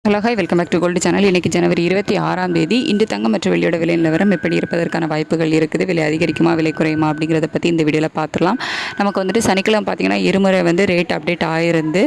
Hello hi welcome back to gold channel. இன்றைக்கி ஜனவரி 26ஆம் தேதி. இன்று தங்கம் மற்றும் வெள்ளியோட விலை நிலவரம் எப்படி இருப்பதற்கான வாய்ப்புகள் இருக்குது, விலை அதிகரிக்குமா விலை குறையுமா அப்படிங்கிறத பற்றி இந்த வீடியோவில் பார்த்துலாம். நமக்கு வந்துட்டு சனிக்கிழமை பார்த்திங்கன்னா இருமுறை ரேட் அப்டேட் ஆகிருந்து.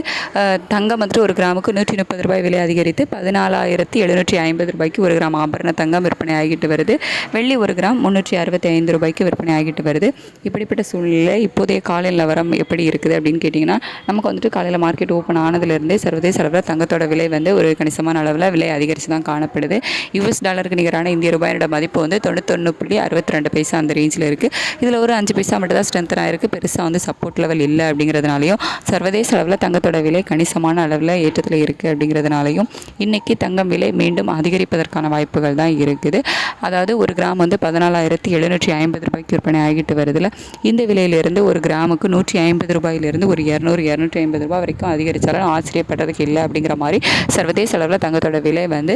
தங்கம் வந்துட்டு ஒரு கிராமுக்கு 130 ரூபாய் விலை அதிகரித்து 14,750 ரூபாய்க்கு ஒரு கிராம் ஆபரண தங்கம் விற்பனை ஆகிட்டு வருது. வெள்ளி ஒரு கிராம் 365 ரூபாய்க்கு விற்பனை ஆகிட்டு வருது. இப்படிப்பட்ட சூழ்நிலை இப்போதைய காலை நிலவரம் எப்படி இருக்குது அப்படின்னு கேட்டிங்கன்னா, நமக்கு வந்துட்டு காலையில் மார்க்கெட் ஓப்பன் ஆனதுலேருந்தே சர்வதேச அளவில் தங்கத்தோட விலை வந்து ஒரு கணிசமான அளவில் விலை அதிகரித்து தான் காணப்படுது. US டாலருக்கு நிகரான இந்திய ரூபாயோட மதிப்பு வந்து 91.62 அந்த ரேஞ்சில் இருக்குது. இதில் ஒரு 5 பைசா மட்டும் தான் ஸ்ட்ரென்த் ஆகிருக்கு. பெருசாக வந்து சப்போர்ட் லெவல் இல்லை அப்படிங்கிறதுனாலையும், சர்வதேச அளவில் தங்கத்தோட விலை கணிசமான அளவில் ஏற்றத்தில் இருக்குது அப்படிங்கிறதுனாலையும் இன்றைக்கி தங்கம் விலை மீண்டும் அதிகரிப்பதற்கான வாய்ப்புகள் தான் இருக்குது. அதாவது ஒரு கிராம் வந்து 14,750 ரூபாய்க்கு விற்பனை ஆகிட்டு வருதுல. இந்த விலையிலிருந்து ஒரு கிராமுக்கு 150 ரூபாயிலிருந்து ஒரு 200-250 ரூபாய் வரைக்கும் அதிகரித்தாலும் ஆச்சரியப்படுறதுக்கு இல்லை அப்படிங்கிற மாதிரி சர்வதேச அளவில் தங்கத்தோட விலை வந்து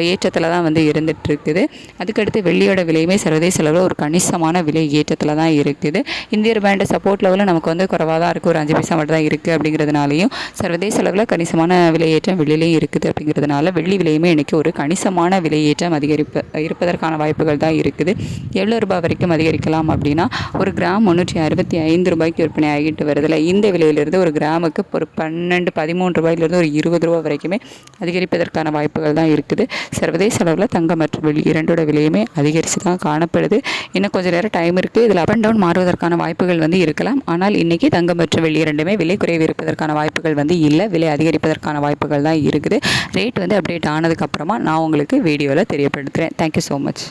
ஏற்றத்தில் தான் வந்து இருந்துகிட்டு இருக்குது. அதுக்கடுத்து வெள்ளியோட விலையுமே சர்வதேச அளவில் ஒரு கணிசமான விலை ஏற்றத்தில் தான் இருக்குது. இந்திய ரூபாயோட சப்போர்ட் லெவலில் நமக்கு வந்து குறைவாக தான் இருக்குது, ஒரு 5 பைசா மட்டும் தான் இருக்குது அப்படிங்கிறதுனாலையும் சர்வதேச அளவில் கணிசமான விலையேற்றம் வெள்ளிலையும் இருக்குது அப்படிங்கிறதுனால வெள்ளி விலையுமே இன்றைக்கி ஒரு கணிசமான விலையேற்றம் இருப்பதற்கான வாய்ப்புகள் தான் இருக்குது. எவ்வளோ ரூபாய் வரைக்கும் அதிகரிக்கலாம் அப்படின்னா, ஒரு கிராம் 365 ரூபாய்க்கு விற்பனை ஆகிட்டு வருதில்ல. இந்த விலையிலிருந்து ஒரு கிராமுக்கு ஒரு 12-13 ரூபாயிலிருந்து ஒரு 20 ரூபா வரைக்குமே அதிகரிப்பதற்கான வாய்ப்புகள் தான் இருக்குது. சர்வதேச அளவில் தங்கம் மற்றும் வெள்ளி இரண்டோட விலையுமே அதிகரித்து தான் காணப்படுது. இன்னும் கொஞ்சம் நேரம் டைம் இருக்குது. இதில் அப் அண்ட் டவுன் மாறுவதற்கான வாய்ப்புகள் வந்து இருக்கலாம். ஆனால் இன்றைக்கி தங்கம் மற்றும் வெள்ளி இரண்டுமே விலை குறைவு இருப்பதற்கான வாய்ப்புகள் வந்து இல்லை, விலை அதிகரிப்பதற்கான வாய்ப்புகள் தான் இருக்குது. ரேட் வந்து அப்டேட் ஆனதுக்கப்புறமா நான் உங்களுக்கு வீடியோவில் தெரியப்படுத்துகிறேன். Thank you so much.